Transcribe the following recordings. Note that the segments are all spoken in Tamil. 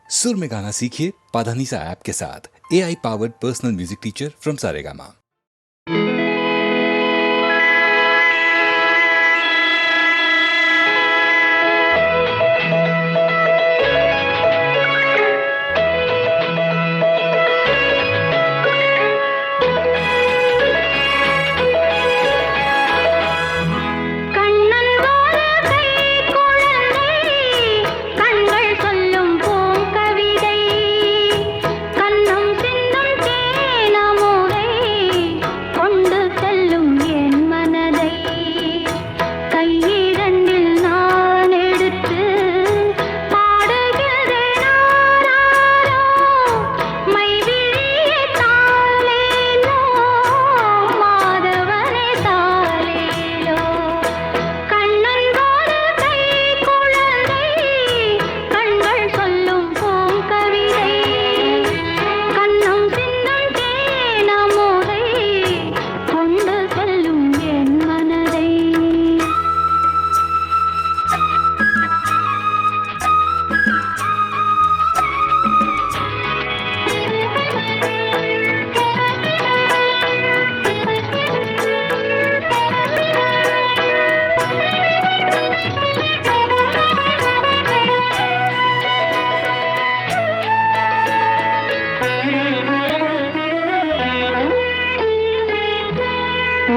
सुर में गाना सीखिए पाधानीसा ऐप के साथ। AI powered personal music teacher from Saregama.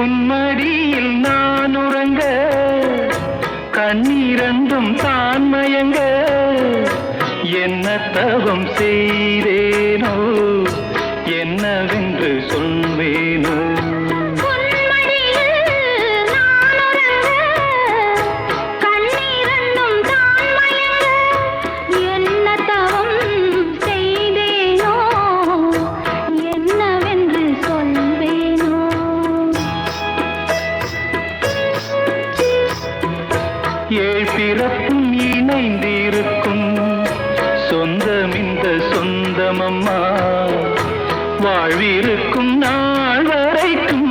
உன்மடியில் நான் உறங்க கண்ணீரண்டும் தான் மயங்க என்ன தவம் செய்தேனோ என்னவென்று சொல்வேனோ ஏழ் பிறப்பும் இணைந்திருக்கும் சொந்தம் இந்த சொந்தமம்மா வாழ்விருக்கும் நாள் வரைக்கும்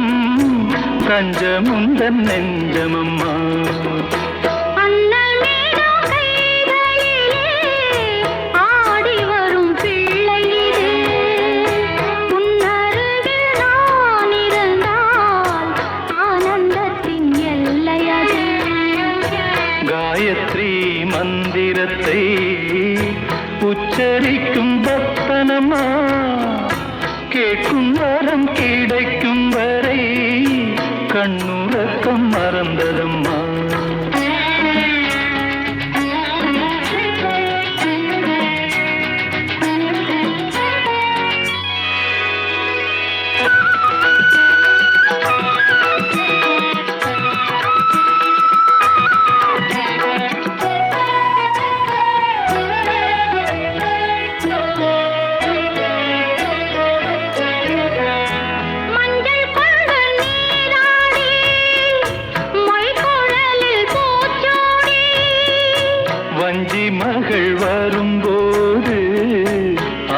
தஞ்சமுந்தன் நெஞ்சமம்மா காயத்ரி மந்திரத்தை உச்சரிக்கும் பக்தனம்மா கேட்கும் வரம் கிடைக்கும் வரை கண்ணுறக்கம் மறந்ததம்மா வஞ்சி மகள் வரும்போது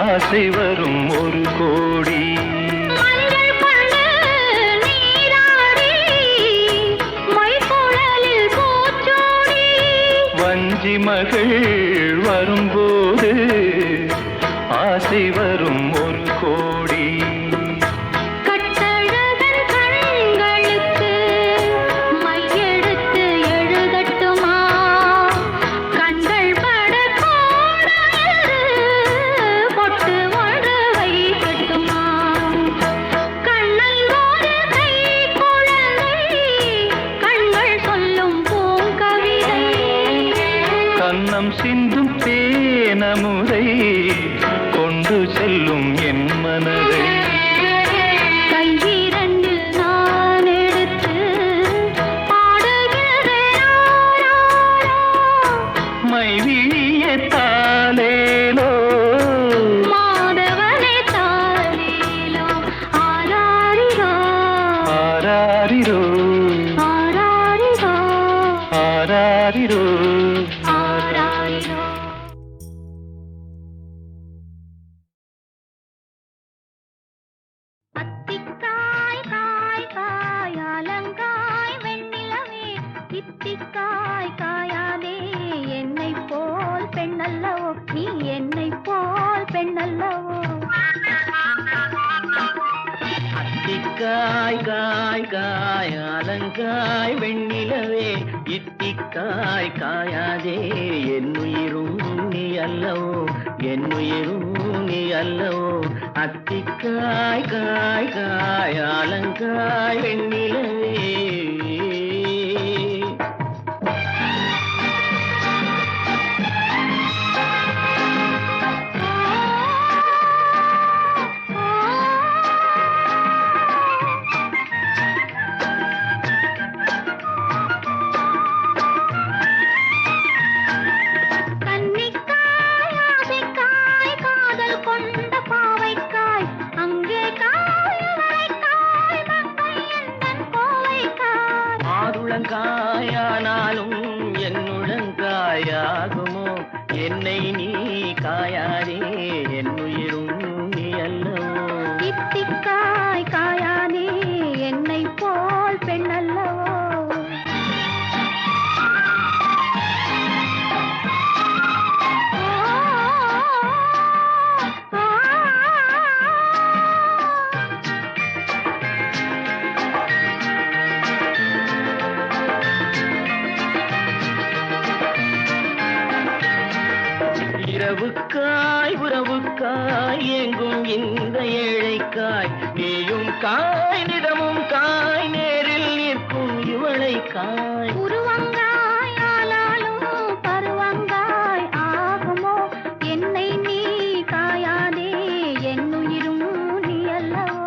ஆசை வரும் ஒரு கோடி வஞ்சி மகள் வரும்போது ஆசை வரும் ஒரு கோடி கன்னம் சிந்தும் தேனமுதை கொண்டு செல்லும் என் மனதை கையிரண்டில் நான் எடுத்து பாடுகிறேன் மைவிழிய தாலேலோ மாதவனே தாலேலோ ஆராரிரோ ஆராரிரோ ஆராரிரோ ஆராரிரோ ஆராரிரோ என்னை போல் பெண்ணல்லவோ அத்திக்காய் காய் காய் அலங்காய் வெண்ணிலவே இத்திக்காய் காயாதே என்னுயிரும் நீ அல்லவோ என்னுயிரும் நீ அல்லவோ அத்திக்காய் காய் காய் அலங்காய் வெண்ணிலவே காயானாலும் என்னுடங்காயாகுமோ என்னை நீ காயாதே என்னுயிரும் நீ அல்லவோ இத்திக்காய் காயானே என்னை போல் பெண்ணல்லவோ இரவுக்காய் உறவுக்காய் எங்கும் இந்த ஏழைக்காய் நீயும் காய் நிறமும் காய் நேரில் நிற்கும் இவளை காய் உருவங்காய் ஆனாலும் பருவங்காய் ஆகுமோ என்னை நீ காயாதே என்னுயிரும் நீ அல்லவோ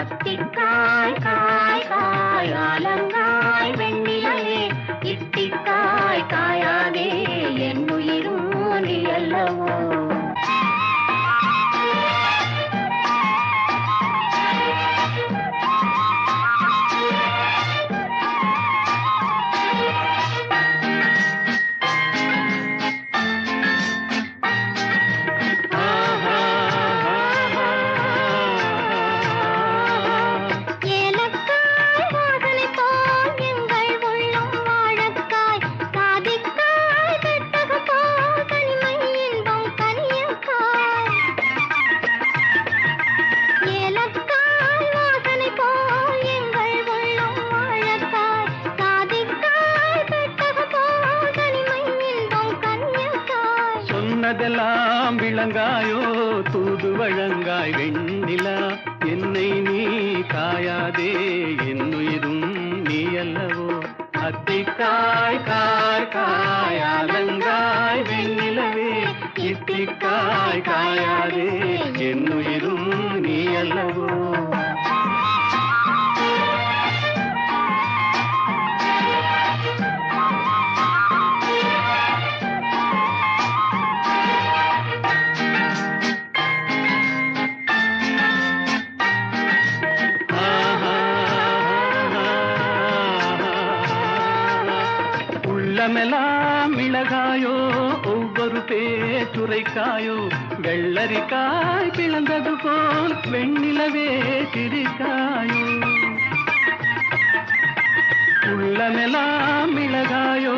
அத்திக்காய் காய் காய் அலங்காய் வெண்ணிலவே இத்திக்காய் காயாதே என்னுயிரும் நீ அல்லவோ சொன்னதெல்லாம் விளங்காயோ தூது வழங்காய் வெண்ணிலா என்னை நீ காயாதே என்னுயிரும் நீ அல்லவோ அத்திக்காய் காய் காய் அலங்காய் வெண்ணிலவே இத்திக்காய் காயாதே என்னுயிரும் நீ அல்லவோ உள்ளமெல்லாம் மிளகாயோ ஒவ்வொரு பேச்சுரைக்காயோ வெள்ளரிக்காய் பிளந்தது போல் வெண்ணிலவே சிரிக்காயோ உள்ளமெல்லாம் மிளகாயோ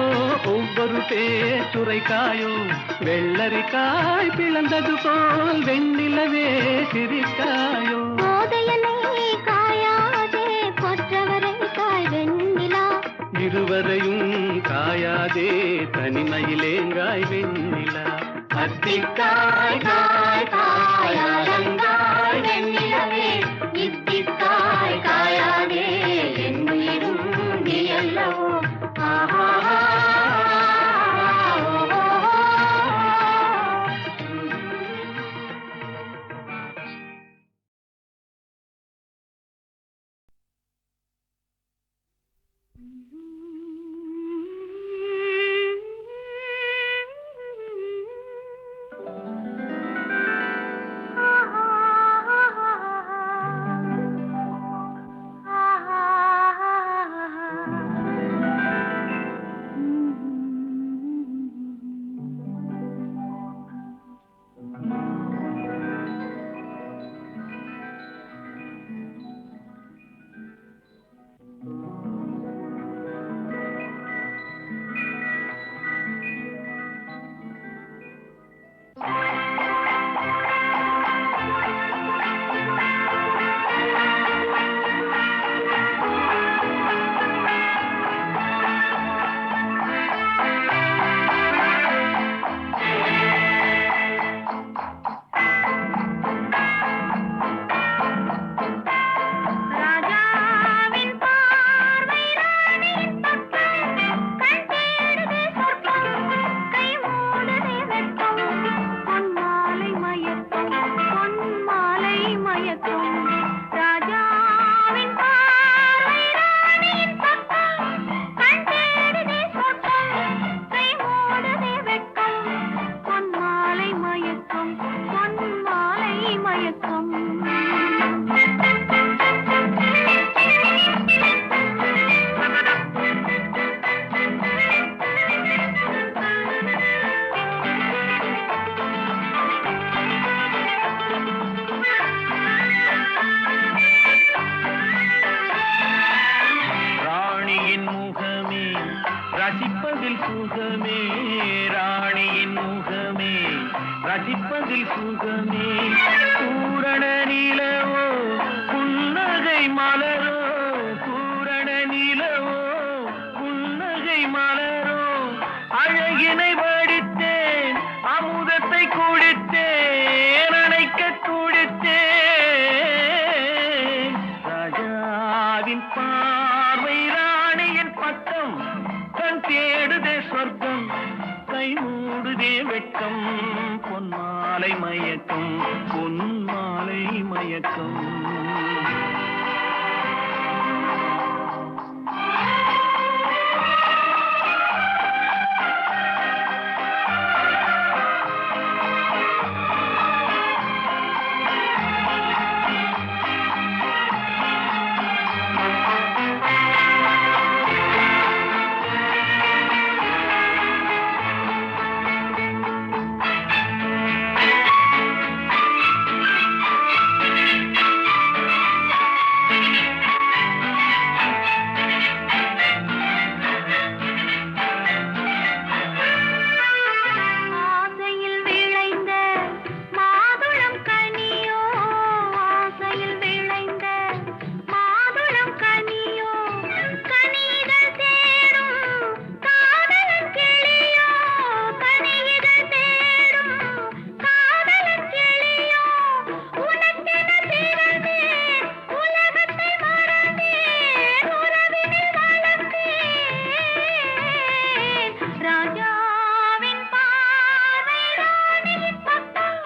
ஒவ்வொரு பேச்சுரைக்காயோ வெள்ளரிக்காய் பிளந்தது போல் வெண்ணிலவே சிரிக்காயோ கொற்றவரை காய் வெண்ணிலா இருவரையும் காயாதே தனிமையிலேங்காய் வெண்ணிலா அத்திக்காய் காய் காய் அலங்காய் வெண்ணிலவே இத்திக்காய் காயாதே என்னுயிரும் நீ அல்லவோ ஆஹா ராஜாவின் பார்வை ராணியின் பக்கம் கண் தேடுதே சொர்க்கம் கை மூடுதே வெட்கம் பொன் மாலை மயக்கம் பொன் மாலை மயக்கம் ராஜாவின் பார்வை ராணியின் பக்கம் கண் தேடுதே சொர்க்கம் கை மூடுதே வெட்கம் பொன் மாலை மயக்கம் பொன் மாலை மயக்கம் ராணியின் முகமே ரசிப்பதில் சுகமே, ராணியின் முகமே ரசிப்பதில் சுகமே, பூரண நிலவோ புன்னகை மலரோ, பூரண நிலவோ புன்னகை மலரோ, அழகினை வடித்தேன் அமுதத்தை குடித்தேன் அணைக்க குடித்தேன். ராஜாவின் பார்வை ராணியின் பக்கம் கண் தேடுதே சொர்க்கம் கை மூடுதே வெட்கம் பொன்மாலை மயக்கம் பொன்மாலை மயக்கம். ஆசையில் விளைந்த மாதுளம் கனியோ, ஆசையில் விளைந்த மாதுளம் கனியோ, கனிகள் தேடும் காதலன் கிளியோ, கனிகள் தேடும் காதலன் கிளியோ, உனக்கென பிறந்தேன் உலகத்தை மறந்தேன் உறவினில் வளர்ந்தேன். ராஜாவின் பார்வை ராணியின் பக்கம்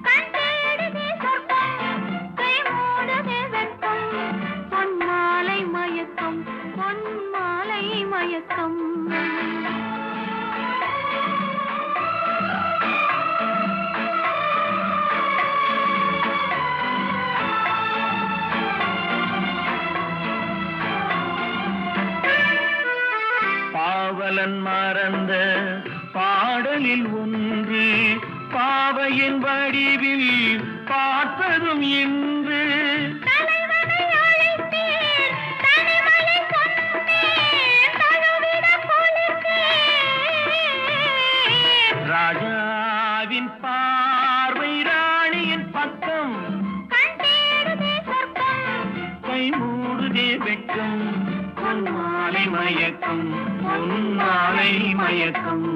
கண் தேடுதே சொர்க்கம் கை மூடுதே வெட்கம் பொன்மாலை மயக்கம் பொன்மாலை மயக்கம். பாவலன் மறந்த பாடலில் ஒன்று பாவையின் வடிவில் பார்த்ததும் இன்று. தலைவனை அழைத்தேன் தனிமையை சொன்னேன் தழுவிட பொலித்தேன். ராஜாவின் பார்வை ராணியின் பக்கம் கண் தேடுதே சொர்க்கம் கை மூடுதே வெட்கம் பொன்மாலை மயக்கம் பொன்மாலை மயக்கம்.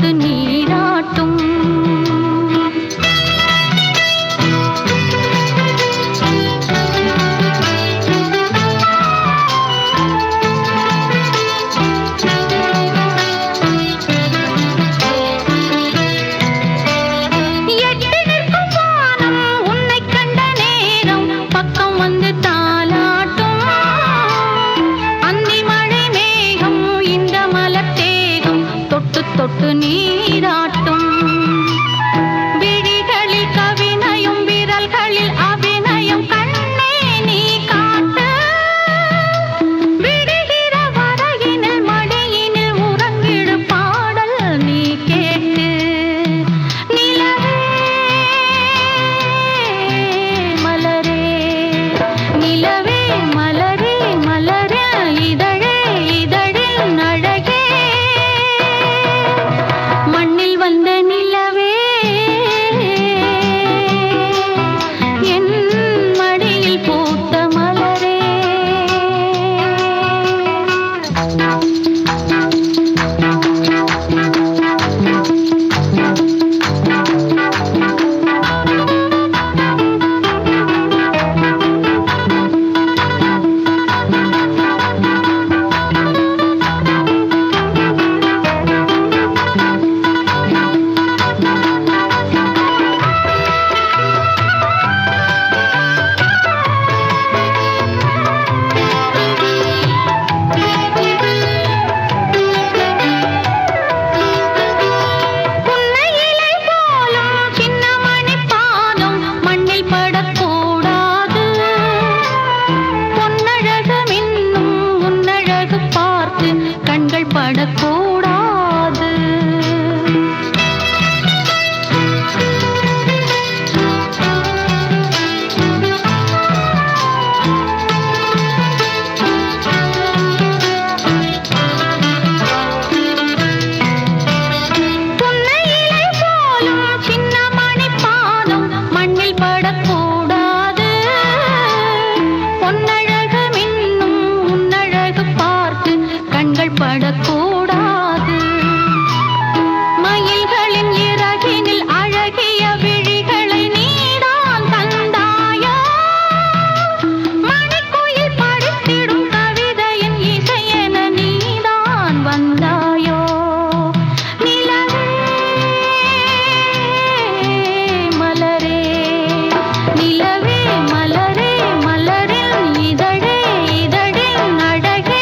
தொட்டு நீராட்டும். தொட்டு நீராட்டும். விழிகளில் கவினயம் விரல்களில் அபிநயம் கண்ணே நீ காட்டு. விடுகிற வரையினில் மடியினில் உறங்கிடு பாடல் நீ கேட்டு. நிலவே மலரே நிலவே மலரே மலரே இதழே இதழின் அழகே மண்ணில் வந்த நிலவே என் மடியில் பூத்த மலரே. கண்கள் படக்கூடாது. புன்னையிலை போலும் சின்ன மணி பாதம் மண்ணில் படக்கூடாது. பொன்னழகு மின்னும் உன்னழகு பார்த்து கண்கள் படக்கூடாது. மயில்களின் இறகினில் அழகிய விழிகளை நீதான் தந்தாயோ. மணிக்குயில் படித்திடும் கவிதையின் இசையென நீதான் வந்தாயோ. நிலவே மலரே நிலவே மலரே மலரின் இதழே இதழின் அழகே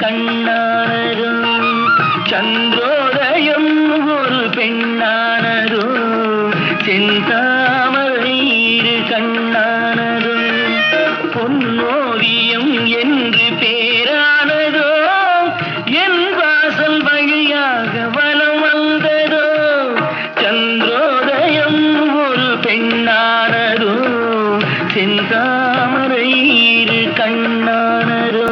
கண்ணானதோ சந்திரோதயம் ஒரு பெண்ணானதோ செந்தாமரை இரு கண்ணானதோ பொன்னோவியம் என்று பேரானதோ என் வாசல் வழியாக வலம் வந்ததோ சந்திரோதயம் ஒரு பெண்ணானதோ செந்தாமரை இரு கண்ணானதோ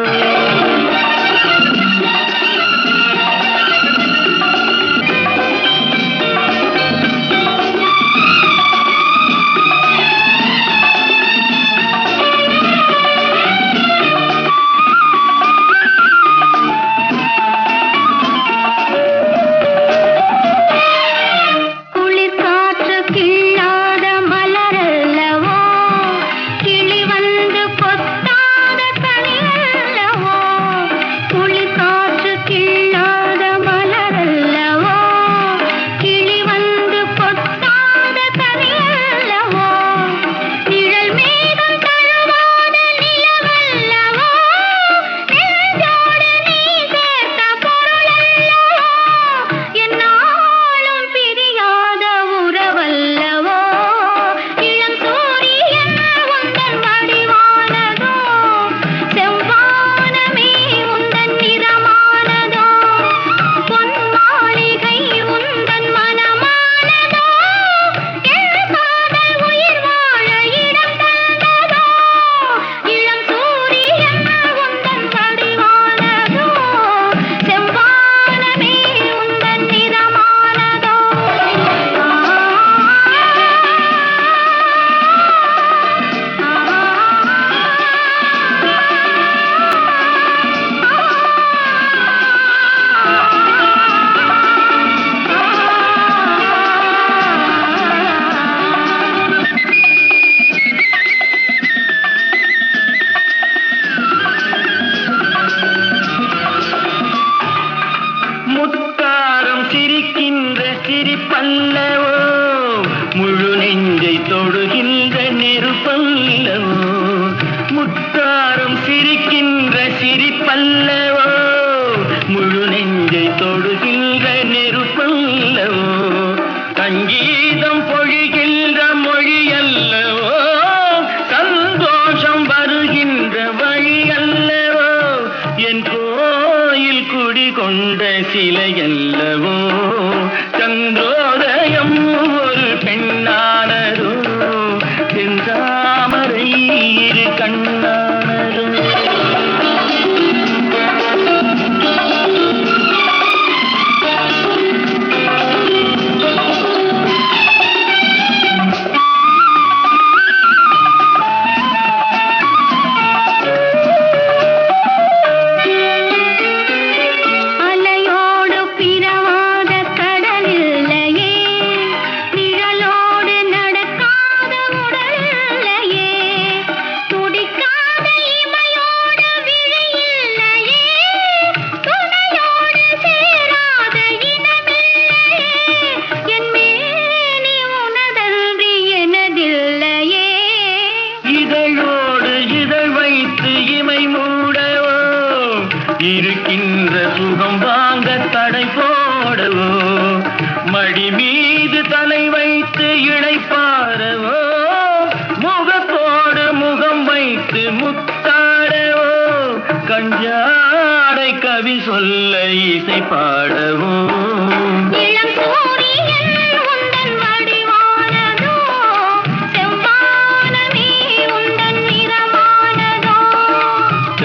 சிரிப்பல்லவோ முழு நெஞ்சை தொடுகின்ற நெருப்பல்லவோ முத்தாரம் சிரிக்கின்ற சிரிப்பல்லவோ முழு நெஞ்சை தொடுகின்ற நெருப்பல்லவோ சங்கீதம் பொழிகின்ற மொழி அல்லவோ சந்தோஷம் வருகின்ற வழி அல்லவோ என் கோயில் குடிகொண்ட சிலை அல்லவோ சந்திரோதயம் ஒரு பெண்ணானதோ செந்தாமரை இரு கண்ணானதோ இருக்கின்ற சுகம் வாங்க தடை போடவோ மடி மீது தலை வைத்து இழைப்பாரவோ முகத்தோடு முகம் வைத்து முத்தாடவோ கஞ்சாடை கவி சொல்ல இசை பாடவோ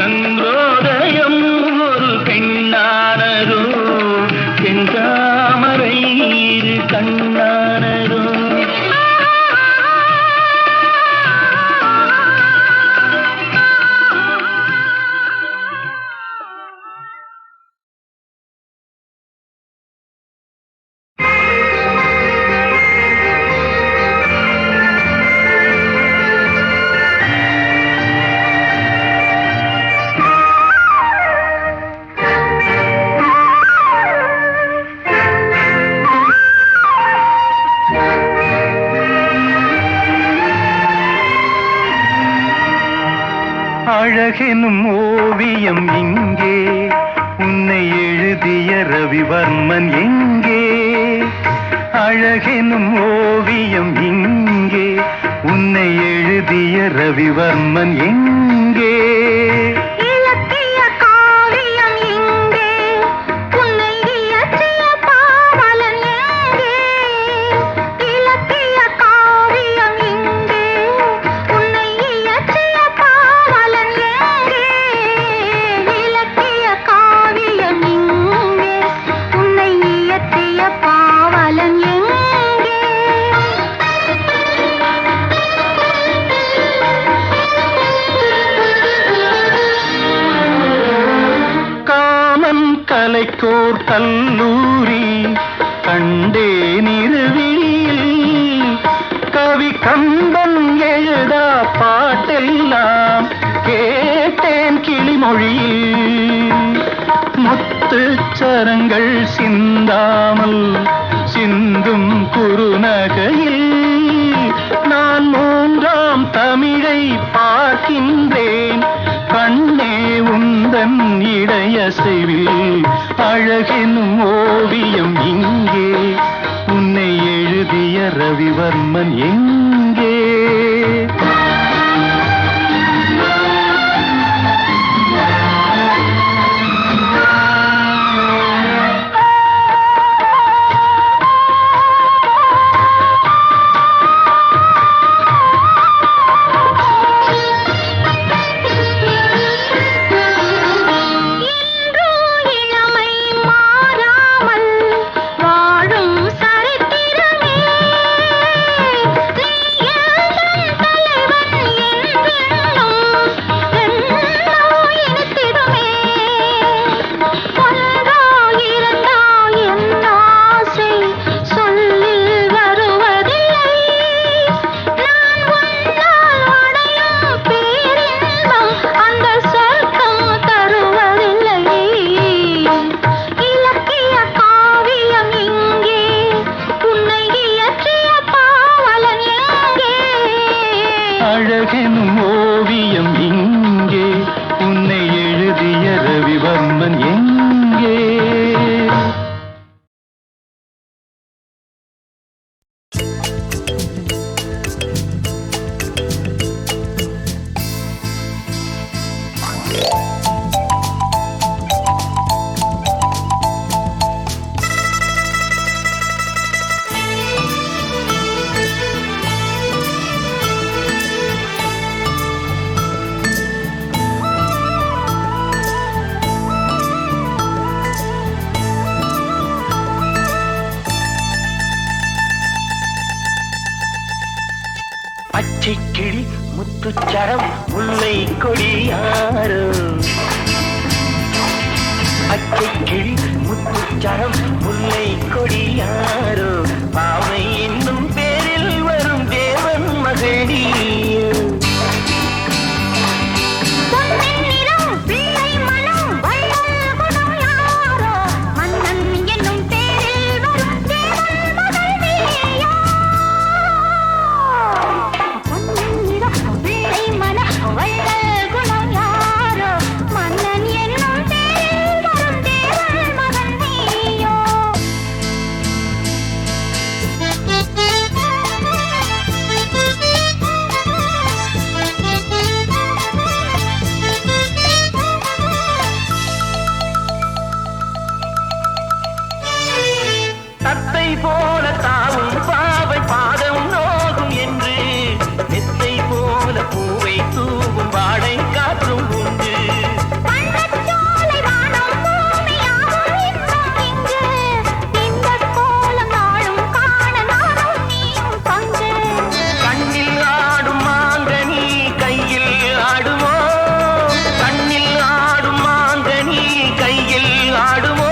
சந்திரோதயம் ஒரு பெண்ணானதோ செந்தாமரை இரு கண்ணானதோ அழகெனும் ஓவியம் இங்கே அழகெனும் ஓவியம் இங்கே, உன்னை எழுதிய ரவிவர்மன் எங்கே? இலக்கிய காவியம் இங்கே, உன்னை இயற்றிய பாவலன் எங்கே? இலக்கிய காவியம் இங்கே, உன்னை இயற்றிய பாவலன் எங்கே? இலக்கிய காவியம் இங்கே, உன்னை இயற்றிய பாவலன் எங்கே? காமன் கலைக்கோர் கல்லூரி கண்டேன் இரவில், கவி கம்பன் எழுதா பாட்டெல்லாம் கேட்டேன் கிளிமொழியில். முத்துச்சரங்கள் சிந்தாமல் சிந்தும் குறுநகையில் நான் மூன்றாம் தமிழை பார்க்கின்றேன். கண்ணே உந்தன் இடையசைவில் அழகெனும் ஓவியம் இங்கே, உன்னை எழுதிய ரவிவர்மன் எங்கே? அழகெனும் ஓவியம் இங்கே, உன்னை எழுதிய ரவிவர்மன் எங்கே? பச்சைக்கிளி முத்துச்சரம் முல்லை கொடியாரோ, பச்சைக்கிளி முத்துச்சரம் முல்லை கொடியாரோ, பாவை என்னும் பேரில் வரும் தேவன் மகளி. தத்தை போல தாவும் பாவை பாதம் நோகும் என்று, நெத்தை போல பூவை தூவும் வாடை காற்றும் உண்டு. கண்ணில் ஆடும் மாங்கனி கையில் ஆடுமோ, கண்ணில் ஆடும் மாங்கனி கையில் ஆடுமோ?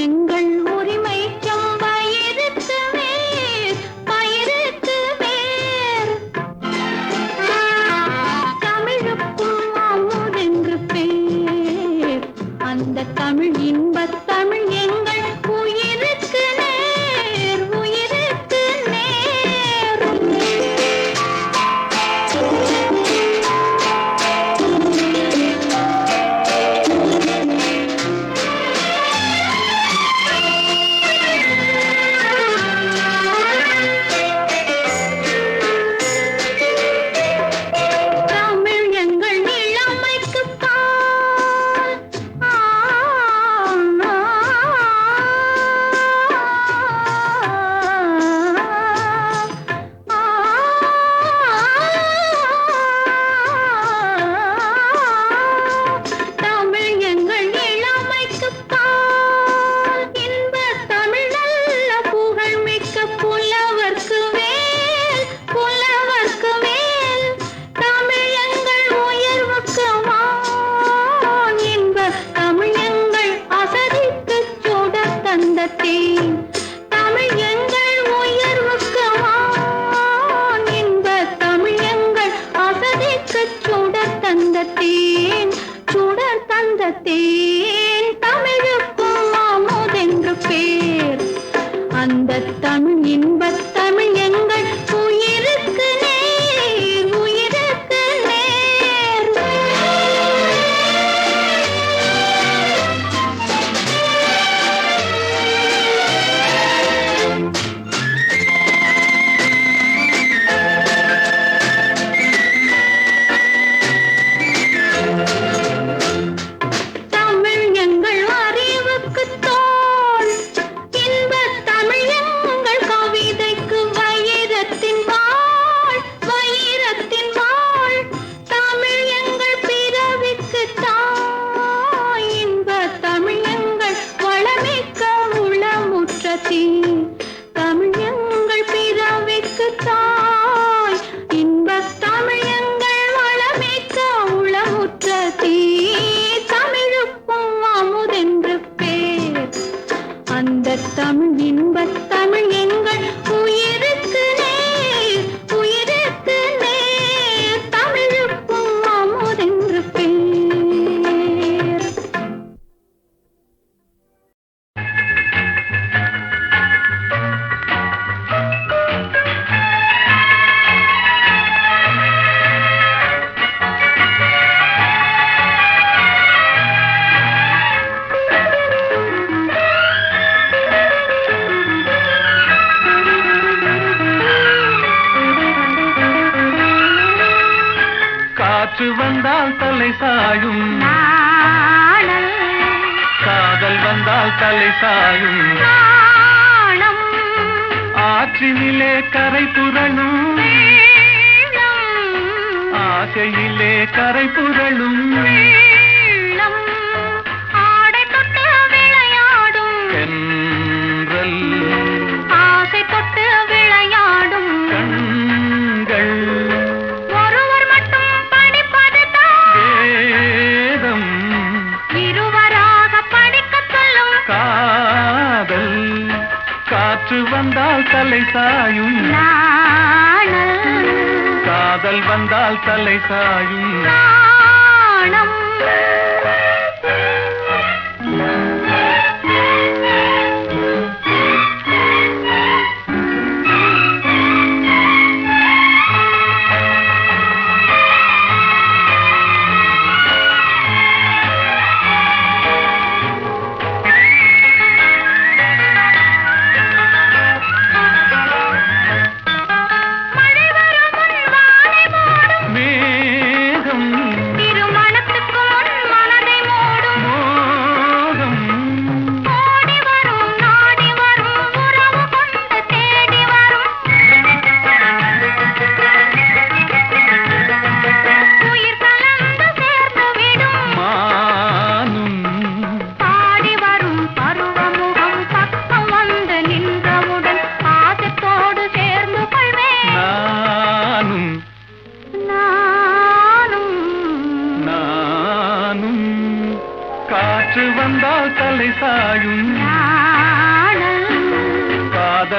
எங்கள் உரிமைக்கும் வயிறுக்கு மேல் பயிருக்கு மேல் தமிழுக்கும் அமுதென்று பேர் அந்த தமிழ் இன்பத் தமிழ் எங்கள் உயிருக்கு நேர் உயிருக்கு நேர் தமிழ் எங்கள் இளமைக்கு பால் தமிழ் எங்கள் இளமைக்கு பால் இன்ப தமிழ் நல்ல புகழ் மிக்க புலவர்க்கு வேல் புலவர்க்கு வேல் தமிழ் எங்கள் உயர்வுக்கு வான் இன்ப தமிழ் எங்கள் அசதிக்கு சுடர் தந்த தேன் தமிழ் எங்கள் உயர்வுக்கு வான் இன்ப தமிழ் எங்கள் அசதிக்கு சுடர் தந்த தேன் சுடர் தந்த தேன் தமிழுக்கும் அமுதென்று பேர் அந்த தமிழ் இன்பத் தமிழ் எங்கள் உயிருக்கு நேர் உயிருக்கு நேர் தமிழ் எங்கள் அறிவுக்கு தோள் இன்பத் தமிழ் எங்கள் கவிதைக்கு வைரத்தின் வாழ் வைரத்தின் வாழ் தமிழ் எங்கள் பிறவிக்கு தாய் இன்பத் தமிழ் எங்கள் வளமிக்க உளமுற்ற தீ தமிழ் எங்கள் பிறவிக்கு தாய் இன்பத் தமிழ் எங்கள் வளமிக்க உளமுற்ற தீ தமிழுக்கும் அமுதென்று பேர் அந்த தமிழ் இன்பத் தமிழ் எங்கள் உயிருக்கு நேர் உயிருக்கு நேர் தமிழுக்கும் அமுதென்று பேர் காற்று வந்தால் தலை சாயும் நாணல் காதல் வந்தால் தலை சாயும் நாணம் ஆற்றினிலே கரை புரளும் வீணம் ஆசையிலே கரை புரளும் உள்ளம் ஆடை தொட்டு விளையாடும் தென்றல் ஆசை தொட்டு விளையாடும் கண்கள் ஒருவர் மட்டும் படிப்பதுதான் வேதம் இருவராக படிக்கச் சொல்லும் காதல் காற்று வந்தால் தலை சாயும் நாணல் காதல் வந்தால் தலை சாயும் நாணம் மழை வரும் முன் வானை மூடும் மேகம் திருமணத்துக்கு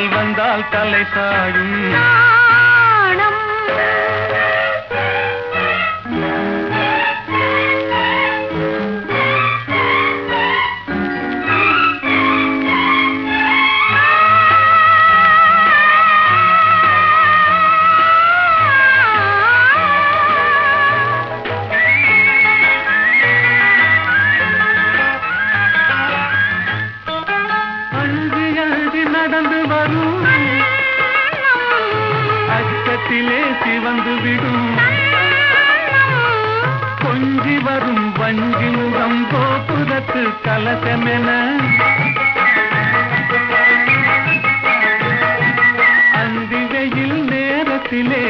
காதல் வந்தால் தலை சாயும் நாணம் அழுது அழுது நடந்து வரும் அச்சத்திலே சிவந்து விடும் கொஞ்சி வரும் வஞ்சி முகம் கோபுரத்து கலசமென அந்தி வெயில் நேரத்திலே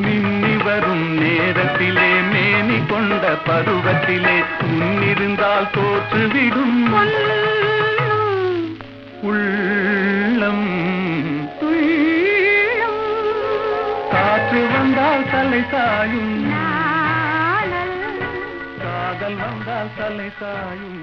மின்னி வரும் நேரத்திலே மேனி கொண்ட பருவத்திலே முன்னிருந்தால் தோற்றுவிடும் உள்ளம் காற்று வந்தால் தலை சாயும் காதல் வந்தால் தலை சாயும்